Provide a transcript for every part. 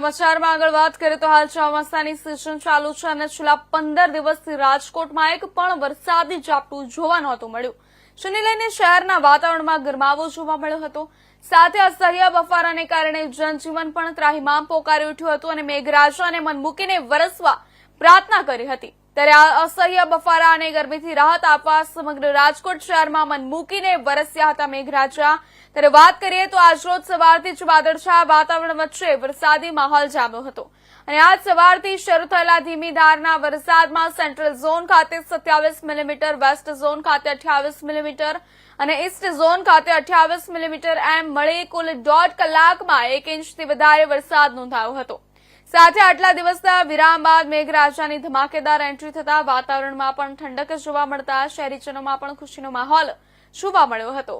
સમાચારમાં આગળ વાત કરીએ તો હાલ ચોમાસાની સિઝન ચાલુ છે અને છેલ્લા 15 દિવસથી રાજકોટમાં એક પણ વરસાદી ઝાપટું જોવા નહોતું મળ્યું, જેને લઈને શહેરના વાતાવરણમાં ગરમાવો જોવા મળ્યો હતો। સાથે અસહ્ય બફારાને કારણે જનજીવન પણ ત્રાહિમામ પોકારી ઉઠ્યું હતું અને મેઘરાજાને મન મૂકીને વરસવા પ્રાર્થના કરી હતી। ત્યારે આ અસહ્ય બફારા અને ગરમીથી રાહત આપવા સમગ્ર રાજકોટ શહેરમાં મન મૂકીને વરસ્યા હતા મેઘરાજા। ત્યારે વાત કરીએ તો આજરોજ સવારથી જ વાદળછાયા વાતાવરણ વચ્ચે વરસાદી માહોલ જામ્યો હતો અને આજ સવારથી શરૂ થયેલા ધીમી ધારના વરસાદમાં સેન્ટ્રલ ઝોન ખાતે 27 મિલીમીટર, વેસ્ટ ઝોન ખાતે 28 મિલીમીટર અને ઈસ્ટ ઝોન ખાતે 28 મિલીમીટર એમ મળી કુલ 1.5 કલાકમાં 1 ઇંચથી વધારે વરસાદ નોંધાયો હતો। સાથે આટલા દિવસના વિરામ બાદ મેઘરાજાની ધમાકેદાર એન્ટ્રી થતા વાતાવરણમાં પણ ઠંડક જોવા મળતા શહેરીજનોમાં પણ ખુશીનો માહોલ જોવા મળ્યો હતો।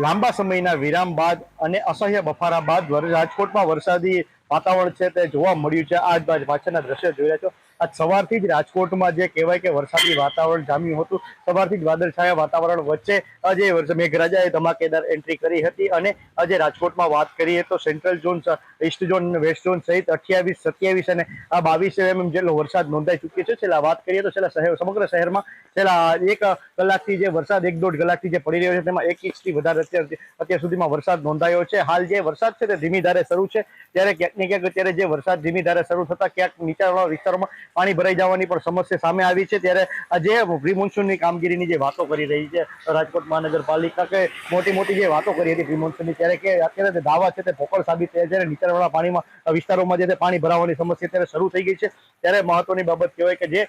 લાંબા સમયના વિરામ બાદ અને અસહ્ય બફારા બાદ રાજકોટમાં વરસાદી વાતાવરણ છે તે જોવા મળ્યું છે। આજ બાદ પાછળના દ્રશ્યો જોઈ રહ્યા છો। આજ સવારથી જ રાજકોટમાં જે કહેવાય કે વરસાદી વાતાવરણ જામ્યું હતું। સવારથી જ વાદળછાયા વાતાવરણ વચ્ચે આજે મેઘરાજાએ ધમાકેદાર એન્ટ્રી કરી હતી અને આજે રાજકોટમાં વાત કરીએ તો central zone, East zone, west zone સહિત 28, 27 અને 22 mm જેટલો વરસાદ નોંધાઈ ચૂક્યો છે। છેલ્લા વાત કરીએ તો સમગ્ર શહેરમાં છેલ્લા 1 કલાકથી જે વરસાદ 1-1.5 કલાકથી જે પડી રહ્યો છે તેમાં 1 ઇંચથી વધારે અત્યાર સુધીમાં વરસાદ નોંધાયો છે। હાલ જે વરસાદ છે તે ધીમી ધારે શરૂ છે, ત્યારે ક્યાંક ને ક્યાંક અત્યારે જે વરસાદ ધીમી ધારે શરૂ થતા ક્યાંક નીચાણવાળા વિસ્તારોમાં પાણી ભરાઈ જવાની પણ સમસ્યા સામે આવી છે। ત્યારે આજે પ્રી મોન્સૂનની કામગીરીની જે વાતો કરી રહી છે રાજકોટ મહાનગરપાલિકા, કે મોટી જે વાતો કરી હતી પ્રી મોન્સૂનની, ત્યારે કે અત્યારે દાવા છે તે પોકળ સાબિત થયા છે। નીચાણવાળા પાણીમાં વિસ્તારોમાં જે પાણી ભરાવાની સમસ્યા અત્યારે શરૂ થઈ ગઈ છે। ત્યારે મહત્વની બાબત કહેવાય કે જે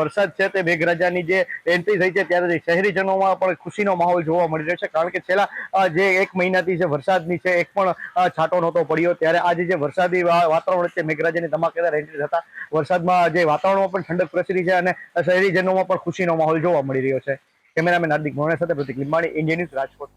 વરસાદ છે તે મેઘરાજાની જે એન્ટ્રી થઈ છે ત્યારે શહેરીજનોમાં પણ ખુશીનો માહોલ જોવા મળી રહ્યો છે, કારણ કે છેલ્લા જે 1 મહિનાથી જે વરસાદની છે એક પણ છાંટો નહોતો પડ્યો। ત્યારે આજે જે વરસાદી વાતાવરણ છે મેઘરાજાની ધમાકેદાર એન્ટ્રી થતા વરસાદમાં જે વાતાવરણમાં પણ ઠંડક પ્રસરી છે અને શહેરીજનોમાં પણ ખુશીનો માહોલ જોવા મળી રહ્યો છે। કેમેરામેન હાર્દિક મોહણા સાથે પ્રતિક લીંબાણી, ઇન્ડિયા ન્યૂઝ, રાજકોટ।